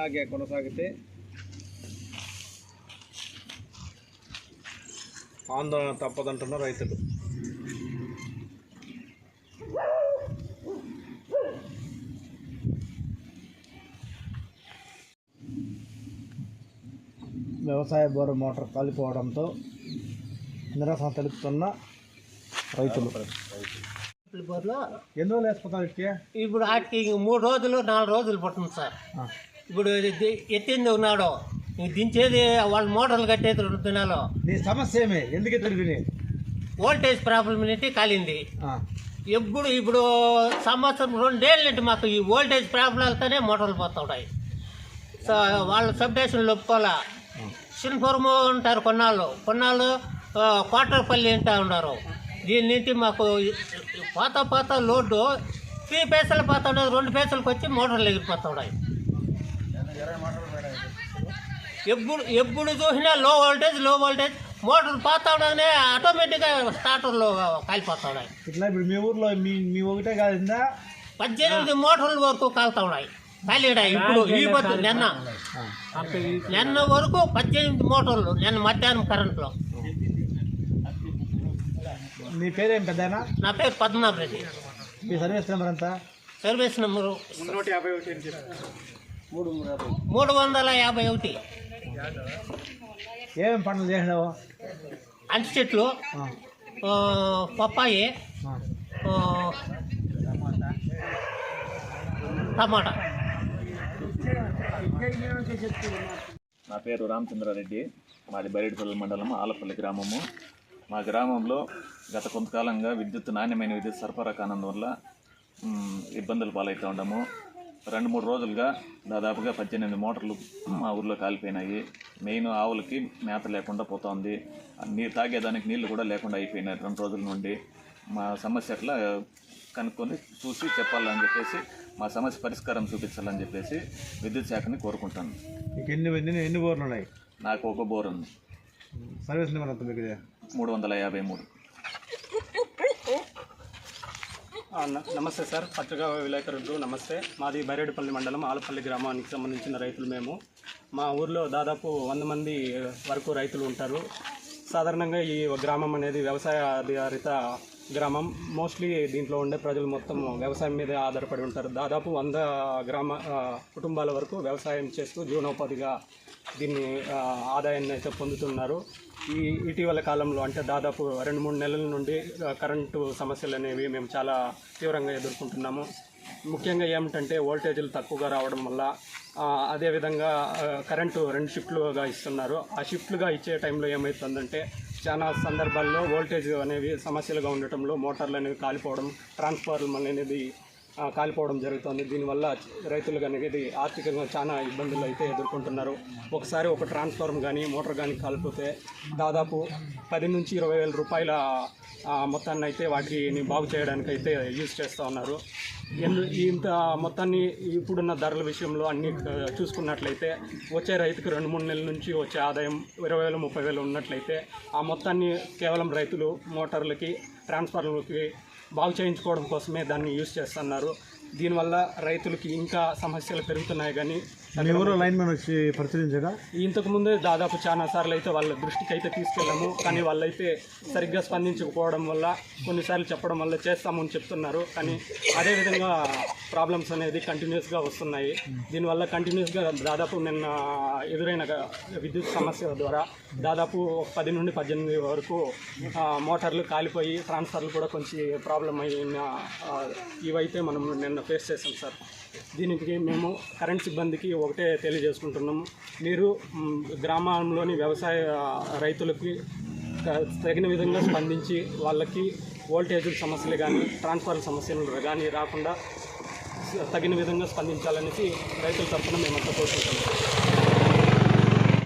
ఇలాగే కొనసాగితే ఆందోళన తప్పదంటున్నారు రైతులు. వ్యవసాయ బోరు మోటార్ కాలిపోవడంతో నిరసన తెలుపుతున్న రైతులు. ఎన్ని రోజులు వేసుకుంటారు? ఇప్పుడు వాటికి 3 రోజులు 4 రోజులు పడుతుంది సార్. ఇప్పుడు ఎత్తింది ఉన్నాడు, దించేది వాళ్ళ మోటార్లు కట్టేది 2 దినాలు. నీ సమస్య ఏమి? ఎందుకు ఎత్తుడివి? వోల్టేజ్ ప్రాబ్లం అనేది కాలింది. ఇప్పుడు సంవత్సరం 2 ఏళ్ళ నుండి మాకు ఈ వోల్టేజ్ ప్రాబ్లంతోనే మోటార్లు పోతున్నాయి. సో వాళ్ళ సబ్స్టేషన్లు ఒప్పుకోవాలా. సిన్ఫోర్ము ఉంటారు కొన్నాళ్ళు కోటరపల్లి అంటూ ఉన్నారు. దీని నుంచి మాకు పాత లోడ్డు 3 పైసలు పోతున్నాయి, 2 పైసలకు వచ్చి మోటార్లు ఎగిరిపోతున్నాయి. ఎప్పుడు చూసినా లో వోల్టేజ్ మోటార్లు పోతా ఉండగానే ఆటోమేటిక్గా స్టార్టర్లు కాలిపోతున్నాయి. ఇట్లా ఇప్పుడు మీ ఊర్లో మీ ఒకటే కాదా 18 మోటార్ల వరకు కాలుతా ఉన్నాయి. కాలిడాయి. ఇప్పుడు ఈ పొద్దు నిన్న వరకు 18 మోటార్లు నిన్న మధ్యాహ్నం కరెంట్లో. నీ పేరేం పెద్దనా? నా పేరు పద్మనాభ రెడ్డి. మీ సర్వీస్ నెంబర్ ఎంత? Service number 351. ఏమేమి పంటలు చేసినావు? అంటి చెట్లు, పప్పాయి, టమాటా. నా పేరు రామచంద్రారెడ్డి. మాది బైరెడ్డిపల్లి మండలం ఆలపల్లి గ్రామము. మా గ్రామంలో గత కొంతకాలంగా నాణ్యమైన విద్యుత్ సరఫరా కానందువల్ల ఇబ్బందులు పాలవుతూ ఉండము. 2-3 రోజులుగా దాదాపుగా 18 మోటార్లు మా ఊర్లో కాలిపోయినాయి. మెయిన్ ఆవులకి మేత లేకుండా పోతుంది. తాగేదానికి నీళ్లు కూడా లేకుండా అయిపోయినాయి 2 రోజుల నుండి. మా సమస్య అట్లా కనుక్కొని చూసి చెప్పాలని చెప్పేసి, మా సమస్య పరిష్కారం చూపించాలని చెప్పేసి విద్యుత్ శాఖని కోరుకుంటాను. ఎన్ని బోర్లు ఉన్నాయి? నాకు ఒక బోర్ ఉంది. సర్వీస్ నెంబర్ ఎంత మీకు? 353. నమస్తే సార్, పత్రికా విలేకరులు నమస్తే. మాది బైరెడ్డిపల్లి మండలం ఆలపల్లి గ్రామానికి సంబంధించిన రైతులు మేము. మా ఊర్లో దాదాపు 100 మంది వరకు రైతులు ఉంటారు. సాధారణంగా ఈ గ్రామం అనేది వ్యవసాయ ఆధారిత గ్రామం. మోస్ట్లీ దీంట్లో ఉండే ప్రజలు మొత్తం వ్యవసాయం మీద ఆధారపడి ఉంటారు. దాదాపు 100 కుటుంబాల వరకు వ్యవసాయం చేస్తూ జీవనోపాధిగా దీన్ని ఆదాయాన్ని అయితే పొందుతున్నారు. ఇటీవల కాలంలో అంటే దాదాపు 2-3 నెలల నుండి కరెంటు సమస్యలు అనేవి మేము చాలా తీవ్రంగా ఎదుర్కొంటున్నాము. ముఖ్యంగా ఏమిటంటే వోల్టేజీలు తక్కువగా రావడం వల్ల, అదేవిధంగా కరెంటు 2 షిఫ్ట్లుగా ఇస్తున్నారు. ఆ షిఫ్ట్లుగా ఇచ్చే టైంలో ఏమవుతుందంటే చాలా సందర్భాల్లో వోల్టేజ్ అనేవి సమస్యలుగా ఉండటంలో మోటార్లు అనేవి కాలిపోవడం, ట్రాన్స్ఫార్మర్ అనేది కాలిపోవడం జరుగుతుంది. దీనివల్ల రైతులు అనేది ఆర్థికంగా చాలా ఇబ్బందులు అయితే ఎదుర్కొంటున్నారు. ఒకసారి ఒక ట్రాన్స్ఫార్మర్ కానీ మోటార్ కానీ కాలిపోతే దాదాపు 10 నుంచి 20 వేల రూపాయల మొత్తాన్ని అయితే వాటిని బాగు చేయడానికి అయితే యూజ్ చేస్తూ ఉన్నారు. ఇంత మొత్తాన్ని ఇప్పుడున్న ధరల విషయంలో అన్నీ చూసుకున్నట్లయితే వచ్చే రైతుకు 2-3 నెలల నుంచి వచ్చే ఆదాయం 20,000-30,000 ఉన్నట్లయితే ఆ మొత్తాన్ని కేవలం రైతులు మోటార్లకి, ట్రాన్స్ఫార్మర్లకి బాగు చేయించుకోవడం కోసమే దాన్ని యూజ్ చేస్తున్నారు. దీనివల్ల రైతులకి ఇంకా సమస్యలు పెరుగుతున్నాయి. కానీ ఎవరో లైన్ మ్యాన్ వచ్చి పరిశీలించగా ఇంతకుముందు దాదాపు చాలా సార్లు అయితే వాళ్ళ దృష్టికి అయితే తీసుకెళ్ళాము. కానీ వాళ్ళైతే సరిగ్గా స్పందించకపోవడం వల్ల, కొన్నిసార్లు చెప్పడం వల్ల చేస్తామని చెప్తున్నారు. కానీ అదేవిధంగా ప్రాబ్లమ్స్ అనేది కంటిన్యూస్గా వస్తున్నాయి. దీనివల్ల కంటిన్యూస్గా దాదాపు నిన్న ఎదురైన విద్యుత్ సమస్య ద్వారా దాదాపు 10 నుండి 18 వరకు మోటార్లు కాలిపోయి ట్రాన్స్ఫర్లు కూడా కొంచెం ప్రాబ్లం అయిన ఇవైతే మనం నిన్న ఫేస్ చేసాం సార్. దీనికి మేము కరెంట్ సిబ్బందికి ఒకటే తెలియజేసుకుంటున్నాము. మీరు గ్రామంలోని వ్యవసాయ రైతులకి తగిన విధంగా స్పందించి వాళ్ళకి వోల్టేజ్ సమస్యలు కానీ ట్రాన్స్ఫార్మర్ సమస్యలు కానీ రాకుండా తగిన విధంగా స్పందించాలనేసి రైతుల తరఫున మేమంతా కోరుకుంటున్నాం.